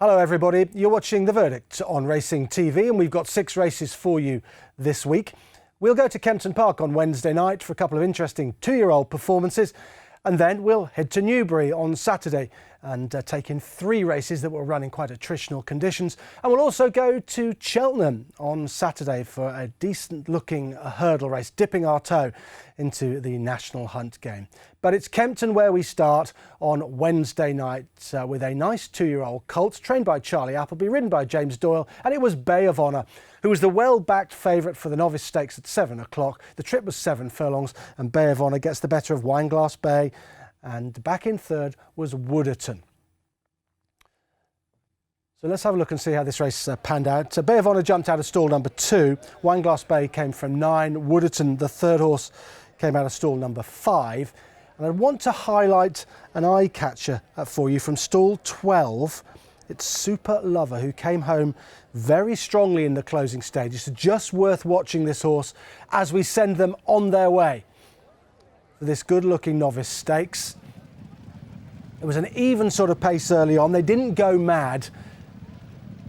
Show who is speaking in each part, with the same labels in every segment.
Speaker 1: Hello everybody, you're watching The Verdict on Racing TV and we've got 6 races for you this week. We'll go to Kempton Park on Wednesday night for a couple of interesting 2-year-old performances and then we'll head to Newbury on Saturday and take in 3 races that will run in quite attritional conditions, and we'll also go to Cheltenham on Saturday for a decent looking hurdle race, dipping our toe into the National Hunt game. But it's Kempton where we start on Wednesday night with a nice 2-year-old colt trained by Charlie Appleby, ridden by James Doyle, and it was Bay of Honour who was the well-backed favourite for the Novice Stakes at 7 o'clock. The trip was 7 furlongs and Bay of Honour gets the better of Wineglass Bay, and back in third was Wooderton. So let's have a look and see how this race panned out. Bay of Honour jumped out of stall number 2. Wineglass Bay came from 9. Wooderton, the third horse, came out of stall number 5. And I want to highlight an eye catcher for you from stall 12. It's Super Lover, who came home very strongly in the closing stages. So just worth watching this horse as we send them on their way for this good-looking Novice Stakes. It was an even sort of pace early on. They didn't go mad.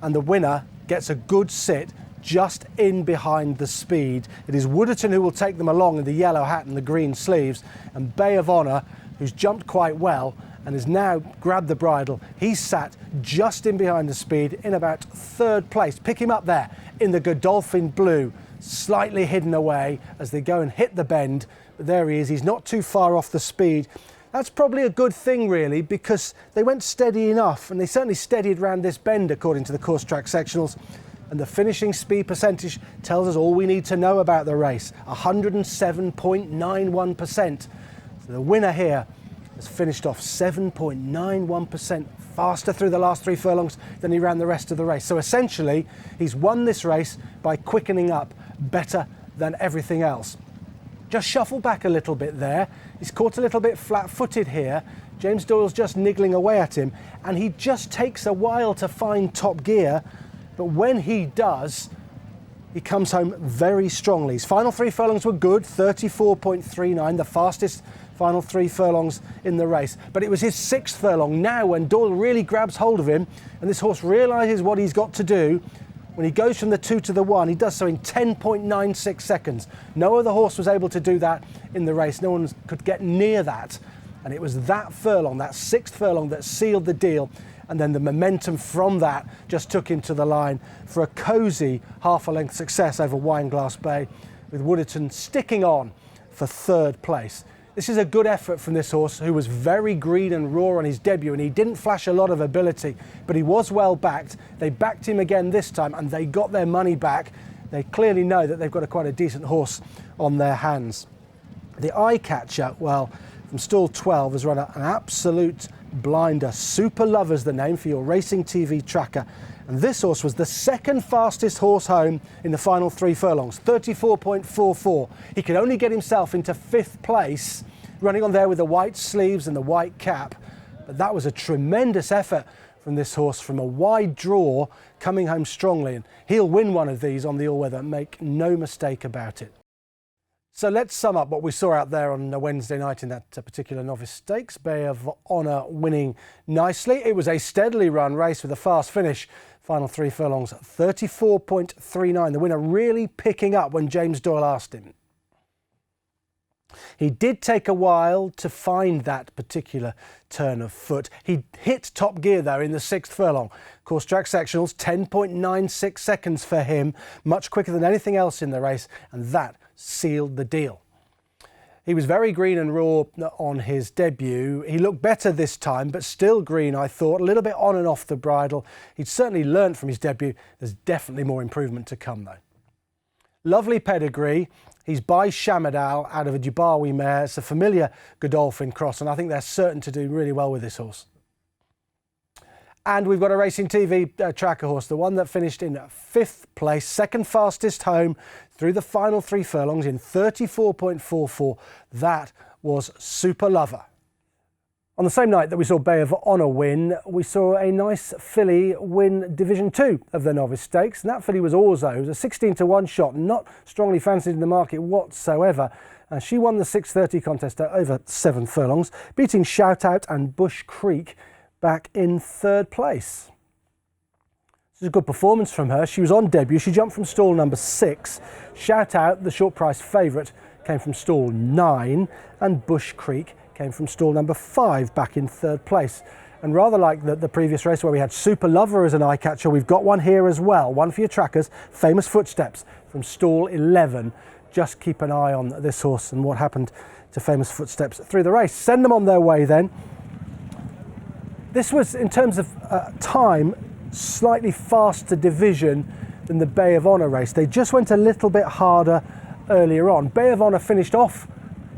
Speaker 1: And the winner gets a good sit just in behind the speed. It is Wooderton who will take them along in the yellow hat and the green sleeves, and Bay of Honour, who's jumped quite well and has now grabbed the bridle. He's sat just in behind the speed in about 3rd place. Pick him up there in the Godolphin blue, slightly hidden away as they go and hit the bend. But there he is, he's not too far off the speed. That's probably a good thing really, because they went steady enough, and they certainly steadied around this bend according to the course track sectionals. And the finishing speed percentage tells us all we need to know about the race, 107.91%. So the winner here has finished off 7.91% faster through the last 3 furlongs than he ran the rest of the race. So essentially, he's won this race by quickening up better than everything else. Just shuffle back a little bit there. He's caught a little bit flat-footed here. James Doyle's just niggling away at him, and he just takes a while to find top gear, but when he does, he comes home very strongly. His final 3 furlongs were good, 34.39, the fastest final 3 furlongs in the race. But it was his 6th furlong now when Doyle really grabs hold of him, and this horse realises what he's got to do. When he goes from the 2 to the 1, he does so in 10.96 seconds. No other horse was able to do that in the race. No one could get near that. And it was that furlong, that 6th furlong, that sealed the deal. And then the momentum from that just took him to the line for a cosy half-a-length success over Wineglass Bay, with Wooderton sticking on for 3rd place. This is a good effort from this horse, who was very green and raw on his debut, and he didn't flash a lot of ability, but he was well backed. They backed him again this time and they got their money back. They clearly know that they've got quite a decent horse on their hands. The eye catcher, well, from stall 12 has run an absolute blinder. Super Lover's the name for your Racing TV tracker. And this horse was the 2nd fastest horse home in the final 3 furlongs, 34.44. He could only get himself into 5th place, running on there with the white sleeves and the white cap. But that was a tremendous effort from this horse, from a wide draw, coming home strongly. And he'll win one of these on the all-weather, make no mistake about it. So let's sum up what we saw out there on Wednesday night in that particular Novice Stakes. Bay of Honour winning nicely. It was a steadily run race with a fast finish. Final 3 furlongs, 34.39. The winner really picking up when James Doyle asked him. He did take a while to find that particular turn of foot. He hit top gear though in the 6th furlong. Course track sectionals, 10.96 seconds for him, much quicker than anything else in the race, and that sealed the deal. He was very green and raw on his debut. He looked better this time, but still green, I thought, a little bit on and off the bridle. He'd certainly learnt from his debut. There's definitely more improvement to come though. Lovely pedigree. He's by Shamadal out of a Dubawi mare. It's a familiar Godolphin cross, and I think they're certain to do really well with this horse. And we've got a Racing TV tracker horse, the one that finished in 5th place, 2nd fastest home through the final 3 furlongs in 34.44. That was Super Lover. On the same night that we saw Bay of Honour win, we saw a nice filly win Division 2 of the Novice Stakes, and that filly was Orzo. It was a 16 to 1 shot, not strongly fancied in the market whatsoever. And she won the 6:30 contest at over 7 furlongs, beating Shout Out and Bush Creek back in 3rd place. was a good performance from her. She was on debut. She jumped from stall number 6. Shout Out, the short price favourite, came from stall 9, and Bush Creek came from stall number 5, back in 3rd place. And rather like the previous race where we had Super Lover as an eye catcher, we've got one here as well. One for your trackers, Famous Footsteps from stall 11. Just keep an eye on this horse and what happened to Famous Footsteps through the race. Send them on their way then. This was, in terms of time, slightly faster division than the Bay of Honour race. They just went a little bit harder earlier on. Bay of Honour finished off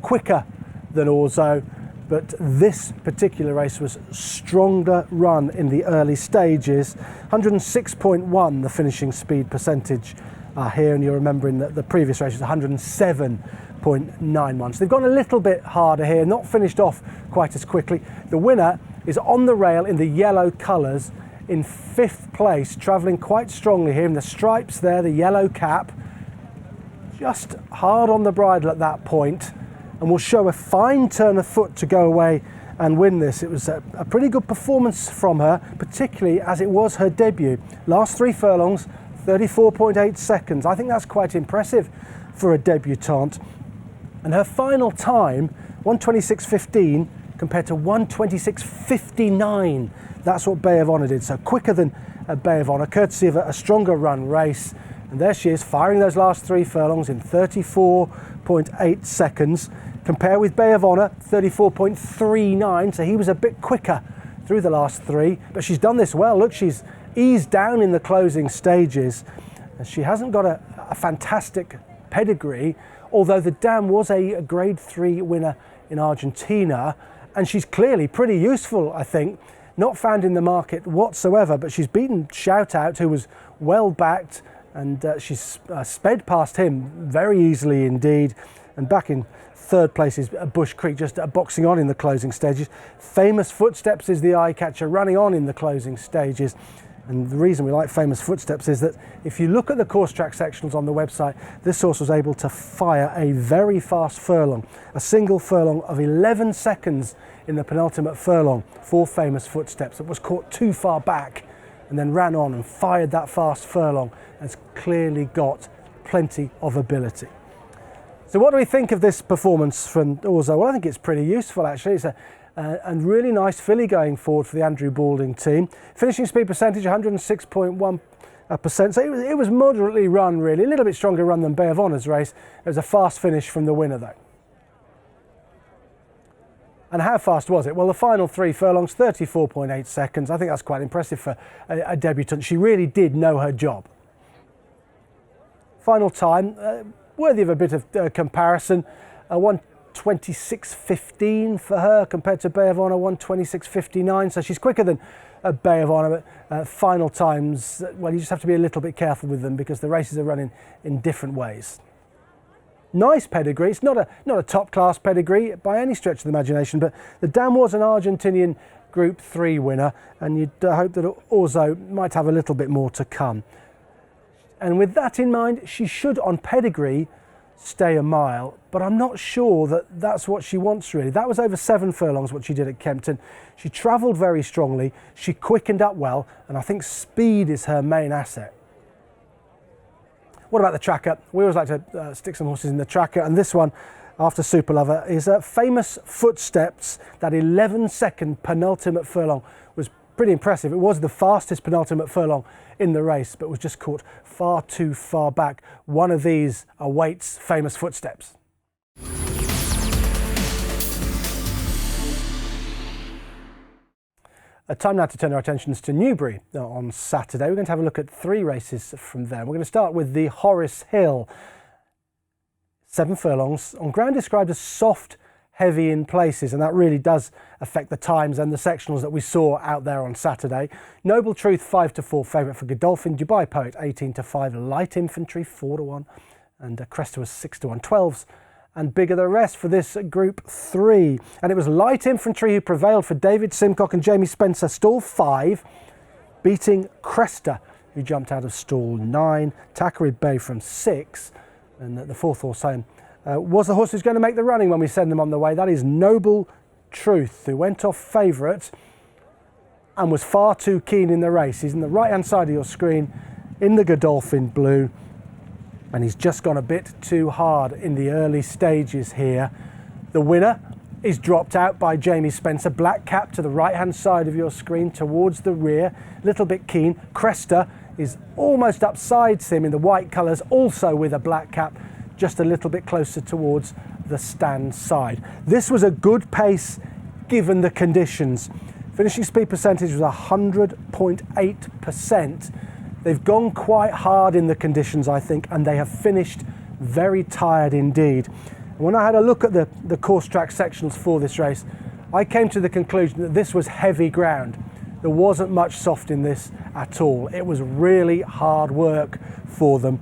Speaker 1: quicker than Orzo, but this particular race was stronger run in the early stages. 106.1 the finishing speed percentage here, and you're remembering that the previous race was 107.91. So they've gone a little bit harder here, not finished off quite as quickly. The winner is on the rail in the yellow colours in 5th place, travelling quite strongly here in the stripes there, the yellow cap. Just hard on the bridle at that point, and will show a fine turn of foot to go away and win this. It was a pretty good performance from her, particularly as it was her debut. Last 3 furlongs, 34.8 seconds. I think that's quite impressive for a debutante. And her final time, 1:26.15 compared to 1:26.59. That's what Bay of Honour did, so quicker than Bay of Honour, courtesy of a stronger run race. And there she is, firing those last 3 furlongs in 34.8 seconds. Compare with Bay of Honour, 34.39, so he was a bit quicker through the last 3. But she's done this well. Look, she's eased down in the closing stages. She hasn't got a fantastic pedigree, although the dam was a Grade 3 winner in Argentina, and she's clearly pretty useful, I think. Not found in the market whatsoever, but she's beaten Shout Out, who was well backed, and she's sped past him very easily indeed. And back in 3rd place is Bush Creek, just boxing on in the closing stages. Famous Footsteps is the eye catcher, running on in the closing stages. And the reason we like Famous Footsteps is that if you look at the course track sectionals on the website, this horse was able to fire a very fast furlong, a single furlong of 11 seconds in the penultimate furlong for Famous Footsteps. It was caught too far back and then ran on and fired that fast furlong, and has clearly got plenty of ability. So what do we think of this performance from Orzo? Well, I think it's pretty useful actually. It's a really nice filly going forward for the Andrew Balding team. Finishing speed percentage 106.1%, so it was moderately run really, a little bit stronger run than Bay of Honour's race. It was a fast finish from the winner though. And how fast was it? Well, the final 3 furlongs, 34.8 seconds. I think that's quite impressive for a debutant. She really did know her job. Final time, worthy of a bit of comparison, 1:26.15 for her compared to Bay of Honour, 1:26.59. So she's quicker than Bay of Honour, but final times, well, you just have to be a little bit careful with them because the races are running in different ways. Nice pedigree. It's not a top class pedigree by any stretch of the imagination, but the dam was an Argentinian Group 3 winner, and you'd hope that Orzo might have a little bit more to come. And with that in mind, she should, on pedigree, stay a mile, but I'm not sure that that's what she wants really. That was over 7 furlongs what she did at Kempton. She travelled very strongly, she quickened up well, and I think speed is her main asset. What about the tracker? We always like to stick some horses in the tracker, and this one, after Super Lover, is Famous Footsteps. That 11-second penultimate furlong was pretty impressive. It was the fastest penultimate furlong in the race, but was just caught far too far back. One of these awaits Famous Footsteps. Time now to turn our attentions to Newbury on Saturday. We're going to have a look at 3 races from there. We're going to start with the Horace Hill. 7 furlongs on ground described as soft, heavy in places, and that really does affect the times and the sectionals that we saw out there on Saturday. Noble Truth 5-4 favourite for Godolphin. Dubai Poet 18-5. Light Infantry 4-1, and Cresta was 6-1. 12s and bigger the rest for this Group 3. And it was Light Infantry who prevailed for David Simcock and Jamie Spencer, stall 5, beating Cresta, who jumped out of stall 9. Takarid Bay from 6, and the 4th horse home was the horse who's going to make the running when we send them on the way. That is Noble Truth, who went off favourite and was far too keen in the race. He's on the right-hand side of your screen in the Godolphin blue, and he's just gone a bit too hard in the early stages here. The winner is dropped out by Jamie Spencer, black cap to the right-hand side of your screen towards the rear, a little bit keen. Cresta is almost upsides him in the white colours, also with a black cap, just a little bit closer towards the stand side. This was a good pace given the conditions. Finishing speed percentage was 100.8%. They've gone quite hard in the conditions, I think, and they have finished very tired indeed. When I had a look at the course track sectionals for this race, I came to the conclusion that this was heavy ground. There wasn't much soft in this at all. It was really hard work for them.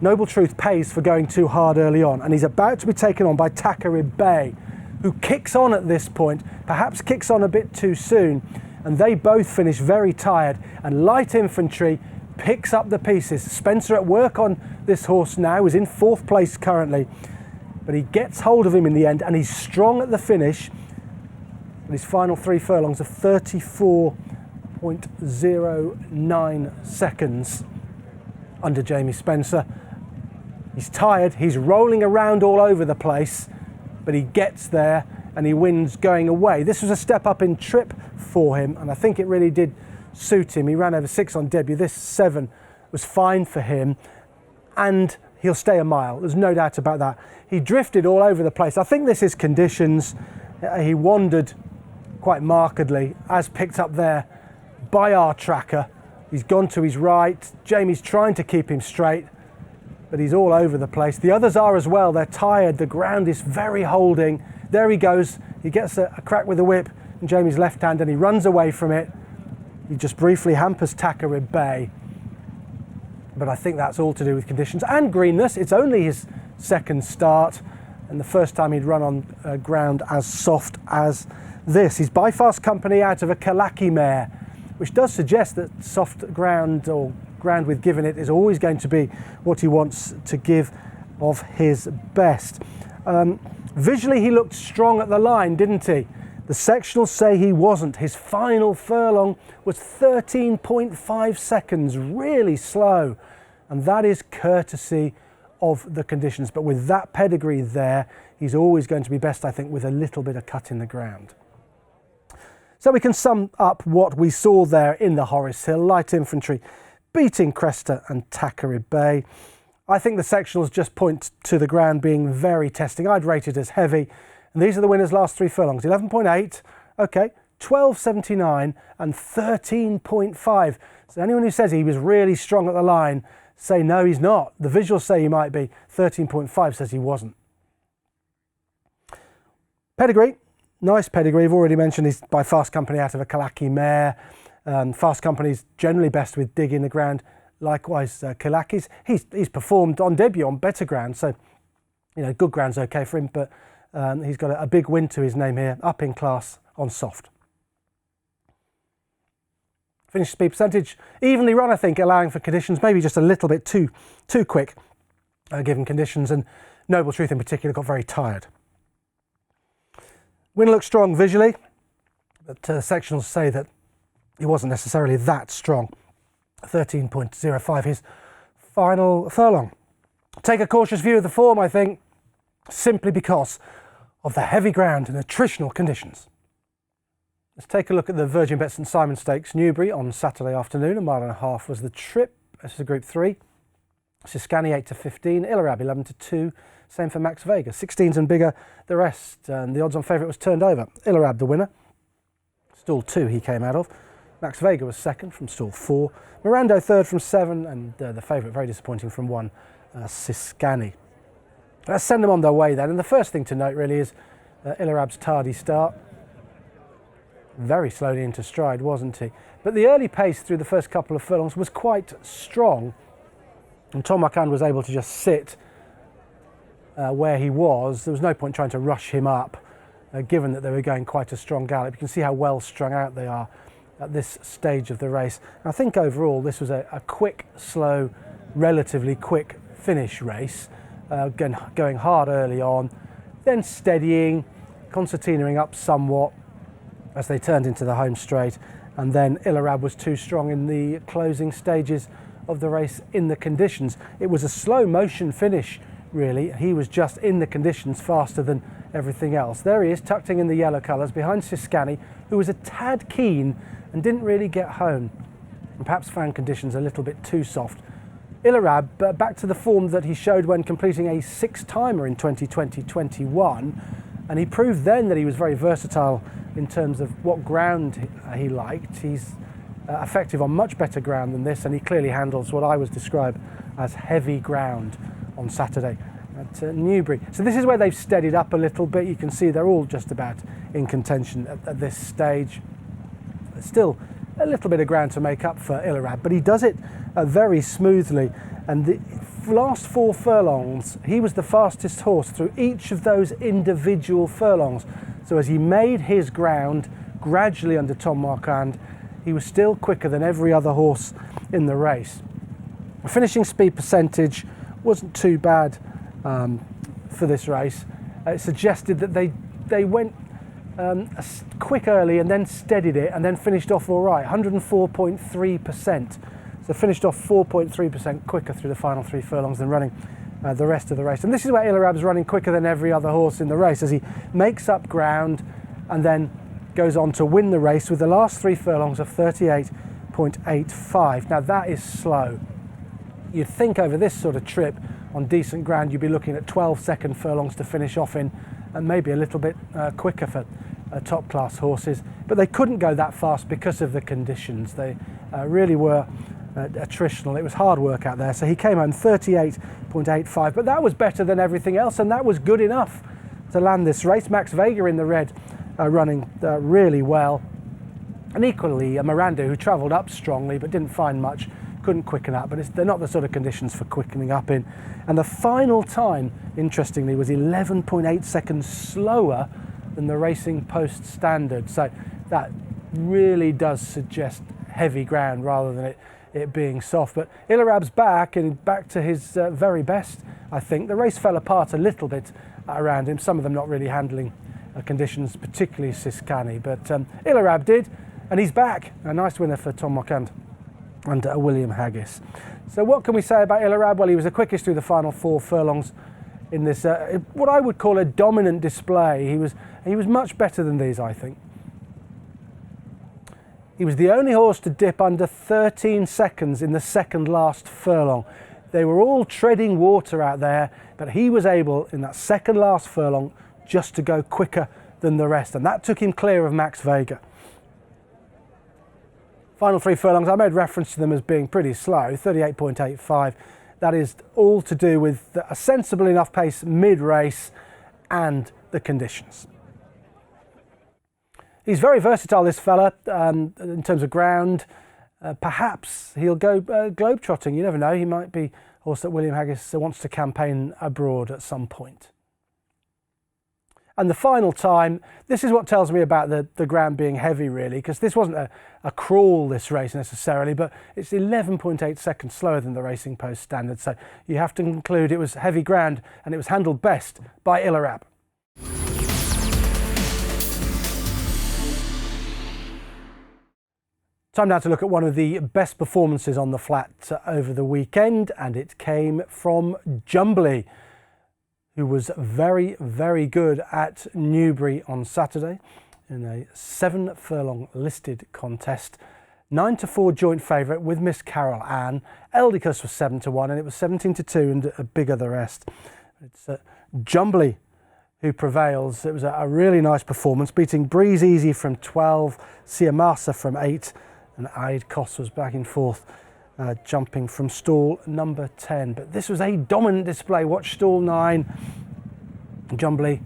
Speaker 1: Noble Truth pays for going too hard early on, and he's about to be taken on by Takarib Bay, who kicks on at this point, perhaps kicks on a bit too soon, and they both finish very tired, and Light Infantry picks up the pieces. Spencer at work on this horse now, is in 4th place currently, but he gets hold of him in the end, and he's strong at the finish. His final 3 furlongs of 34.09 seconds under Jamie Spencer. He's tired, he's rolling around all over the place, but he gets there and he wins going away. This was a step up in trip for him, and I think it really did suit him. He ran over 6 on debut. This 7 was fine for him, and he'll stay a mile. There's no doubt about that. He drifted all over the place. I think this is conditions. He wandered quite markedly, as picked up there by our tracker. He's gone to his right. Jamie's trying to keep him straight, but he's all over the place. The others are as well. They're tired. The ground is very holding. There he goes. He gets a crack with the whip in Jamie's left hand, and he runs away from it. He just briefly hampers Takarib Bay, but I think that's all to do with conditions and greenness. It's only his 2nd start, and the first time he'd run on ground as soft as this. He's by fast company out of a Kalaki mare, which does suggest that soft ground or ground with given it is always going to be what he wants to give of his best. Visually he looked strong at the line, didn't he? The sectionals say he wasn't. His final furlong was 13.5 seconds, really slow, and that is courtesy of the conditions. But with that pedigree there, he's always going to be best, I think, with a little bit of cut in the ground. So we can sum up what we saw there in the Horace Hill. Light Infantry beating Cresta and Takarib Bay. I think the sectionals just point to the ground being very testing. I'd rate it as heavy. And these are the winners' last 3 furlongs. 11.8, okay, 12.79 and 13.5. So anyone who says he was really strong at the line, say no, he's not. The visuals say he might be. 13.5 says he wasn't. Pedigree. Nice pedigree. I've already mentioned he's by fast company out of a Kalaki mare. Fast company's generally best with digging the ground. Likewise, Kalaki's. He's performed on debut on better ground, so you know, good ground's okay for him. But he's got a big win to his name here, up in class on soft. Finish speed percentage evenly run, I think, allowing for conditions, maybe just a little bit too quick, given conditions. And Noble Truth in particular got very tired. Winner looks strong visually, but sectionals say that he wasn't necessarily that strong. 13.05 his final furlong. Take a cautious view of the form, I think, simply because of the heavy ground and attritional conditions. Let's take a look at the Virgin Bet St Simon Stakes, Newbury on Saturday afternoon. 1.5 miles was the trip. This is Group 3. Siscani 8 to 15, Illarab 11 to 2. Same for Max Vega. 16s and bigger the rest. And the odds on favourite was turned over. Illarab the winner. Stall 2 he came out of. Max Vega was second from stall 4. Mirando third from 7, and the favourite very disappointing from 1, Siscani. Let's send them on their way then. And the first thing to note really is Illarab's tardy start. Very slowly into stride, wasn't he? But the early pace through the first couple of furlongs was quite strong. And Tom Marquand was able to just sit where he was. There was no point trying to rush him up, given that they were going quite a strong gallop. You can see how well strung out they are at this stage of the race. And I think overall this was a quick, slow, relatively quick finish race. Going hard early on, then steadying, concertinaing up somewhat, as they turned into the home straight, and then Ilarab was too strong in the closing stages of the race in the conditions. It was a slow motion finish, really. He was just in the conditions faster than everything else. There he is, tucked in the yellow colours behind Siscani, who was a tad keen and didn't really get home, and perhaps found conditions a little bit too soft. Ilarab, back to the form that he showed when completing a 6-timer in 2020-21, and he proved then that he was very versatile in terms of what ground he liked. He's effective on much better ground than this, and he clearly handles what I would describe as heavy ground on Saturday at Newbury. So this is where they've steadied up a little bit. You can see they're all just about in contention at this stage. There's still a little bit of ground to make up for Ilarab, but he does it very smoothly. And the last 4 furlongs, he was the fastest horse through each of those individual furlongs. So as he made his ground gradually under Tom Marquand, he was still quicker than every other horse in the race. The finishing speed percentage wasn't too bad for this race. It suggested that they went quick early and then steadied it and then finished off all right, 104.3%. So finished off 4.3% quicker through the final 3 furlongs than running the rest of the race. And this is where Ilarab's running quicker than every other horse in the race, as he makes up ground and then goes on to win the race with the last 3 furlongs of 38.85. Now that is slow. You'd think over this sort of trip on decent ground you'd be looking at 12-second furlongs to finish off in, and maybe a little bit quicker for top class horses, but they couldn't go that fast because of the conditions. They really were attritional. It was hard work out there. So he came home 38.85, but that was better than everything else, and that was good enough to land this race. Max Vega in the red running really well, and equally Miranda, who travelled up strongly but didn't find much, couldn't quicken up, but they're not the sort of conditions for quickening up in. And the final time, interestingly, was 11.8 seconds slower than the Racing Post standard. So that really does suggest heavy ground rather than it being soft. But Ilarab's back, and back to his very best, I think. The race fell apart a little bit around him, some of them not really handling conditions, particularly Siscani, but Ilarab did, and he's back. A nice winner for Tom Marquand and William Haggis. So what can we say about Ilarab? Well, he was the quickest through the final 4 furlongs in this, what I would call a dominant display. He was much better than these, I think. He was the only horse to dip under 13 seconds in the second last furlong. They were all treading water out there, but he was able, in that second last furlong, just to go quicker than the rest, and that took him clear of Max Vega. Final 3 furlongs, I made reference to them as being pretty slow, 38.85. That is all to do with a sensible enough pace mid-race and the conditions. He's very versatile, this fella, in terms of ground. Perhaps he'll go globe-trotting, you never know. He might be a horse that William Haggis wants to campaign abroad at some point. And the final time, this is what tells me about the ground being heavy, really, because this wasn't a crawl, this race necessarily, but it's 11.8 seconds slower than the Racing Post standard. So you have to conclude it was heavy ground, and it was handled best by Ilarab. Time now to look at one of the best performances on the flat over the weekend, and it came from Jumbly, who was very, very good at Newbury on Saturday in a 7 furlong listed contest. 9-4 joint favourite with Miss Carol Ann. Eldicus was 7-1, and it was 17-2 and a bigger the rest. It's Jumbly who prevails. It was a really nice performance, beating Breeze Easy from 12, Siamasa from 8, and Aid Koss was back and forth, jumping from stall number 10. But this was a dominant display. Watch stall 9. Jumbly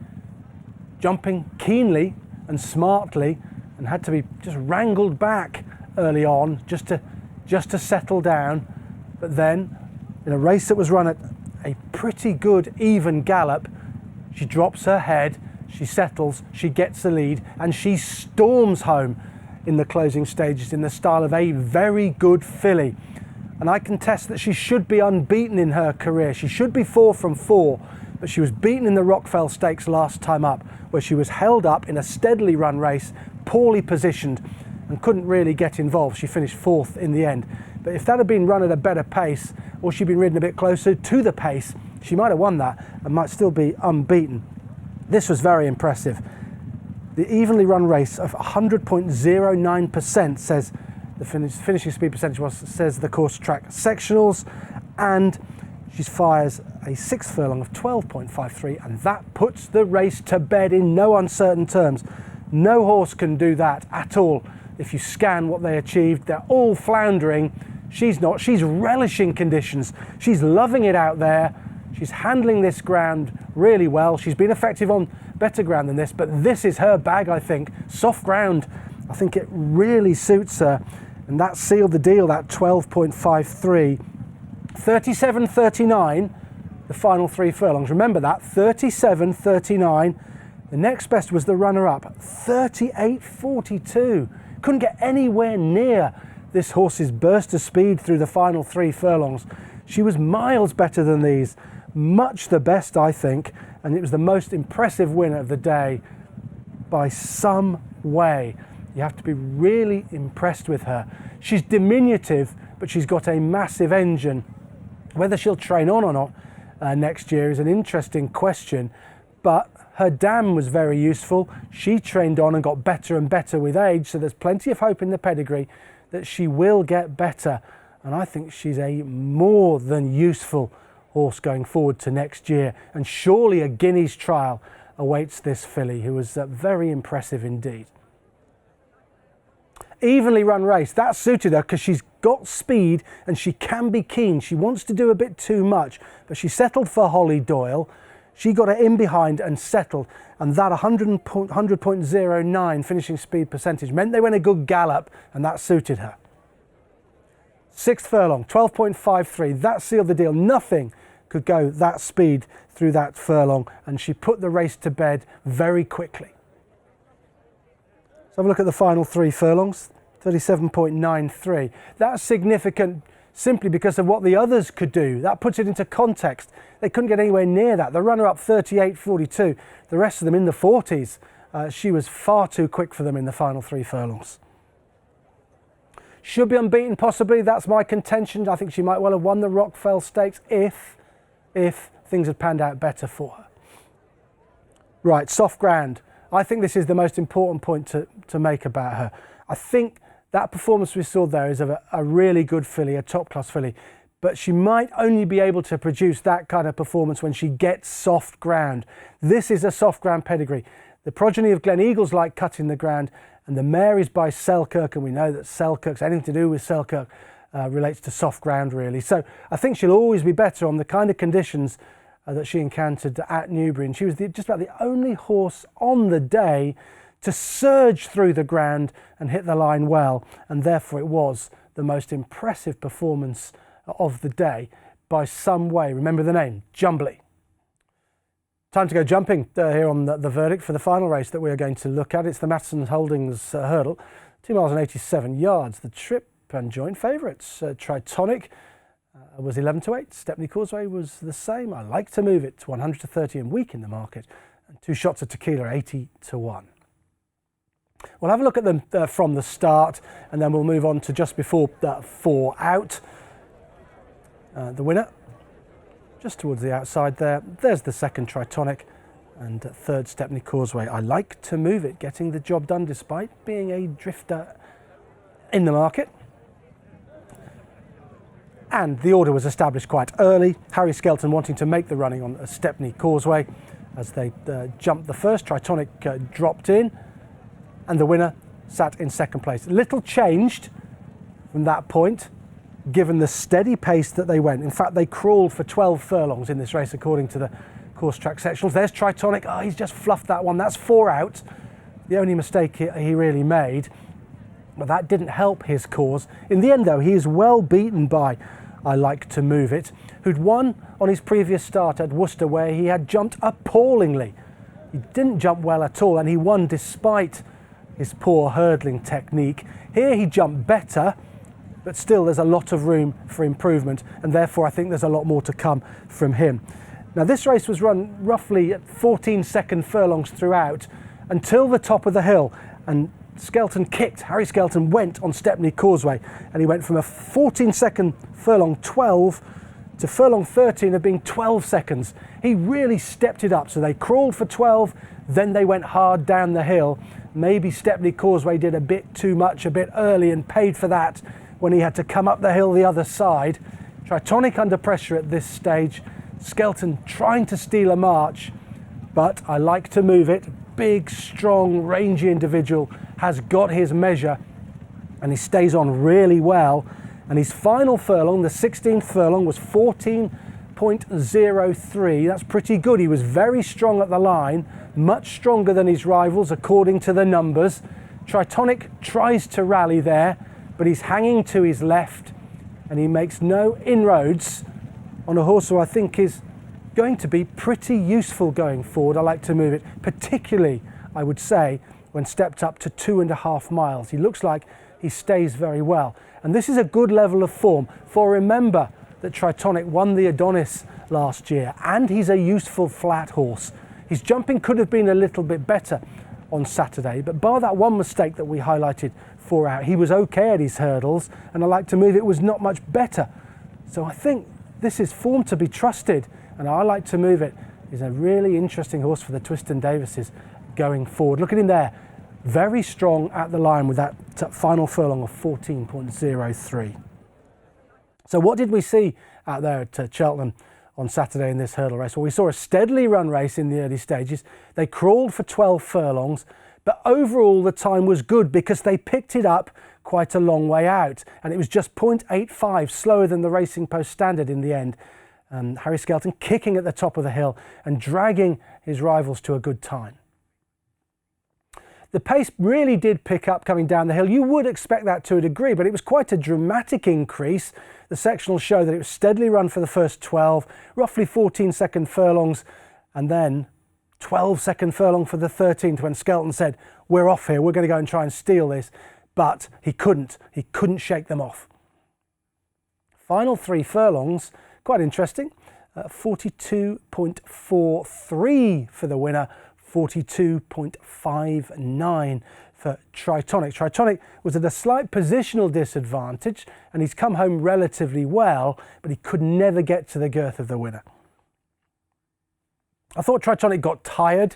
Speaker 1: jumping keenly and smartly, and had to be just wrangled back early on just to settle down. But then, in a race that was run at a pretty good even gallop, she drops her head, she settles, she gets the lead, and she storms home in the closing stages in the style of a very good filly. And I contest that she should be unbeaten in her career. She should be 4 from 4, but she was beaten in the Rockfell Stakes last time up, where she was held up in a steadily run race, poorly positioned, and couldn't really get involved. She finished 4th in the end. But if that had been run at a better pace, or she'd been ridden a bit closer to the pace, she might have won that and might still be unbeaten. This was very impressive. The evenly run race of 100.09% says the finishing speed percentage was, says the course track sectionals, and she fires a 6th furlong of 12.53, and that puts the race to bed in no uncertain terms. No horse can do that at all. If you scan what they achieved, they're all floundering. She's not. She's relishing conditions. She's loving it out there. She's handling this ground really well. She's been effective on better ground than this, but this is her bag, I think. Soft ground, I think it really suits her, and that sealed the deal, that 12.53. 37.39, the final 3 furlongs. Remember that, 37.39. The next best was the runner-up, 38.42. Couldn't get anywhere near this horse's burst of speed through the final 3 furlongs. She was miles better than these, much the best, I think, and it was the most impressive winner of the day by some way. You have to be really impressed with her. She's diminutive, but she's got a massive engine. Whether she'll train on or not next year is an interesting question, but her dam was very useful. She trained on and got better and better with age, so there's plenty of hope in the pedigree that she will get better. And I think she's a more than useful horse going forward to next year. And surely a Guineas trial awaits this filly, who was very impressive indeed. Evenly run race, that suited her because she's got speed and she can be keen. She wants to do a bit too much, but she settled for Holly Doyle. She got her in behind and settled, and that 100.09 finishing speed percentage meant they went a good gallop, and that suited her. 6th furlong, 12.53, that sealed the deal. Nothing could go that speed through that furlong, and she put the race to bed very quickly. So have a look at the final 3 furlongs, 37.93. That's significant simply because of what the others could do. That puts it into context. They couldn't get anywhere near that. The runner-up 38.42, the rest of them in the 40s. She was far too quick for them in the final 3 furlongs. Should be unbeaten possibly, that's my contention. I think she might well have won the Rockfell Stakes if things had panned out better for her. Right, soft ground. I think this is the most important point to make about her. I think that performance we saw there is of a really good filly, a top-class filly, but she might only be able to produce that kind of performance when she gets soft ground. This is a soft ground pedigree. The progeny of Glen Eagles like cutting the ground, and the mare is by Selkirk, and we know that Selkirk's anything to do with Selkirk relates to soft ground really. So I think she'll always be better on the kind of conditions that she encountered at Newbury, and she was just about the only horse on the day to surge through the ground and hit the line well, and therefore it was the most impressive performance of the day by some way. Remember the name, Jumbly. Time to go jumping here on the verdict for the final race that we are going to look at. It's the Matheson Holdings hurdle, 2 miles and 87 yards. The trip and joint favourites, Tritonic was 11-8. Stepney Causeway was the same. I like to move it, 100-30 and weak in the market. And 2 shots of Tequila, 80-1. We'll have a look at them from the start, and then we'll move on to just before 4 out. The winner, just towards the outside there. There's the second Tritonic, and 3rd Stepney Causeway. I like to move it, getting the job done despite being a drifter in the market. And the order was established quite early. Harry Skelton wanting to make the running on Stepney Causeway. As they jumped the first, Tritonic dropped in, and the winner sat in 2nd place. Little changed from that point, given the steady pace that they went. In fact, they crawled for 12 furlongs in this race, according to the course track sectionals. There's Tritonic. Oh, he's just fluffed that one. That's 4 out. The only mistake he really made. But that didn't help his cause. In the end, though, he is well beaten by I Like to Move It, who'd won on his previous start at Worcester, where he had jumped appallingly. He didn't jump well at all, and he won despite his poor hurdling technique. Here he jumped better, but still there's a lot of room for improvement, and therefore I think there's a lot more to come from him. Now this race was run roughly at 14-second furlongs throughout until the top of the hill, and Skelton kicked. Harry Skelton went on Stepney Causeway, and he went from a 14-second furlong 12 to furlong 13 of being 12 seconds. He really stepped it up. So they crawled for 12, then they went hard down the hill. Maybe Stepney Causeway did a bit too much a bit early and paid for that when he had to come up the hill the other side. Tritonic under pressure at this stage. Skelton trying to steal a march, but I like to move it. Big, strong, rangy individual has got his measure, and he stays on really well. And his final furlong, the 16th furlong, was 14.03. That's pretty good. He was very strong at the line, much stronger than his rivals according to the numbers. Tritonic tries to rally there, but he's hanging to his left, and he makes no inroads on a horse who I think is going to be pretty useful going forward. I like to move it, particularly, I would say, when stepped up to 2.5 miles. He looks like he stays very well. And this is a good level of form, for remember that Tritonic won the Adonis last year, and he's a useful flat horse. His jumping could have been a little bit better on Saturday, but bar that one mistake that we highlighted 4 out, he was okay at his hurdles, and I like to move it was not much better. So I think this is form to be trusted, and I like to move it. He's a really interesting horse for the Twiston Davises going forward. Look at him there, very strong at the line with that final furlong of 14.03. So what did we see out there at Cheltenham on Saturday in this hurdle race? Well, we saw a steadily run race in the early stages. They crawled for 12 furlongs, but overall the time was good because they picked it up quite a long way out, and it was just 0.85 slower than the Racing Post standard in the end. Harry Skelton kicking at the top of the hill and dragging his rivals to a good time. The pace really did pick up coming down the hill. You would expect that to a degree, but it was quite a dramatic increase. The sectional show that it was steadily run for the first 12, roughly 14-second furlongs, and then 12-second furlong for the 13th when Skelton said, "We're off here, we're going to go and try and steal this." But he couldn't shake them off. Final 3 furlongs, quite interesting. 42.43 for the winner, 42.59 for Tritonic. Tritonic was at a slight positional disadvantage, and he's come home relatively well, but he could never get to the girth of the winner. I thought Tritonic got tired.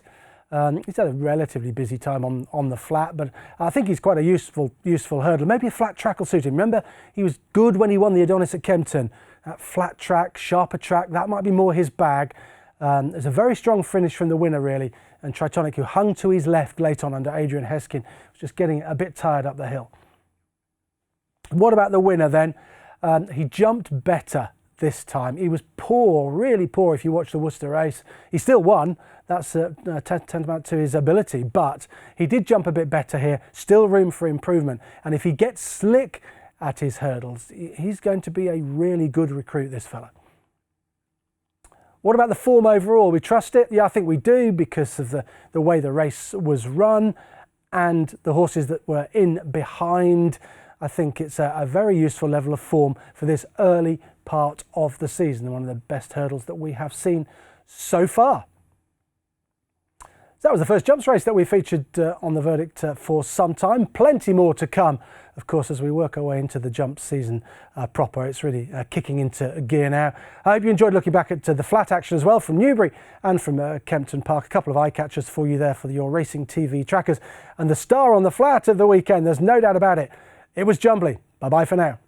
Speaker 1: He's had a relatively busy time on the flat, but I think he's quite a useful hurdler. Maybe a flat track will suit him. Remember, he was good when he won the Adonis at Kempton. That flat track, sharper track, that might be more his bag. There's a very strong finish from the winner, really, and Tritonic, who hung to his left late on under Adrian Heskin, was just getting a bit tired up the hill. What about the winner then? He jumped better this time. He was poor, really poor if you watch the Worcester race. He still won. That's tantamount to his ability, but he did jump a bit better here. Still room for improvement. And if he gets slick at his hurdles, he's going to be a really good recruit, this fella. What about the form overall? We trust it? Yeah, I think we do because of the way the race was run and the horses that were in behind. I think it's a very useful level of form for this early part of the season, one of the best hurdles that we have seen so far. So that was the first jumps race that we featured on the verdict for some time. Plenty more to come, of course, as we work our way into the jump season proper. It's really kicking into gear now. I hope you enjoyed looking back at the flat action as well from Newbury and from Kempton Park. A couple of eye catchers for you there for your racing TV trackers. And the star on the flat of the weekend, there's no doubt about it, it was Jumbly. Bye-bye for now.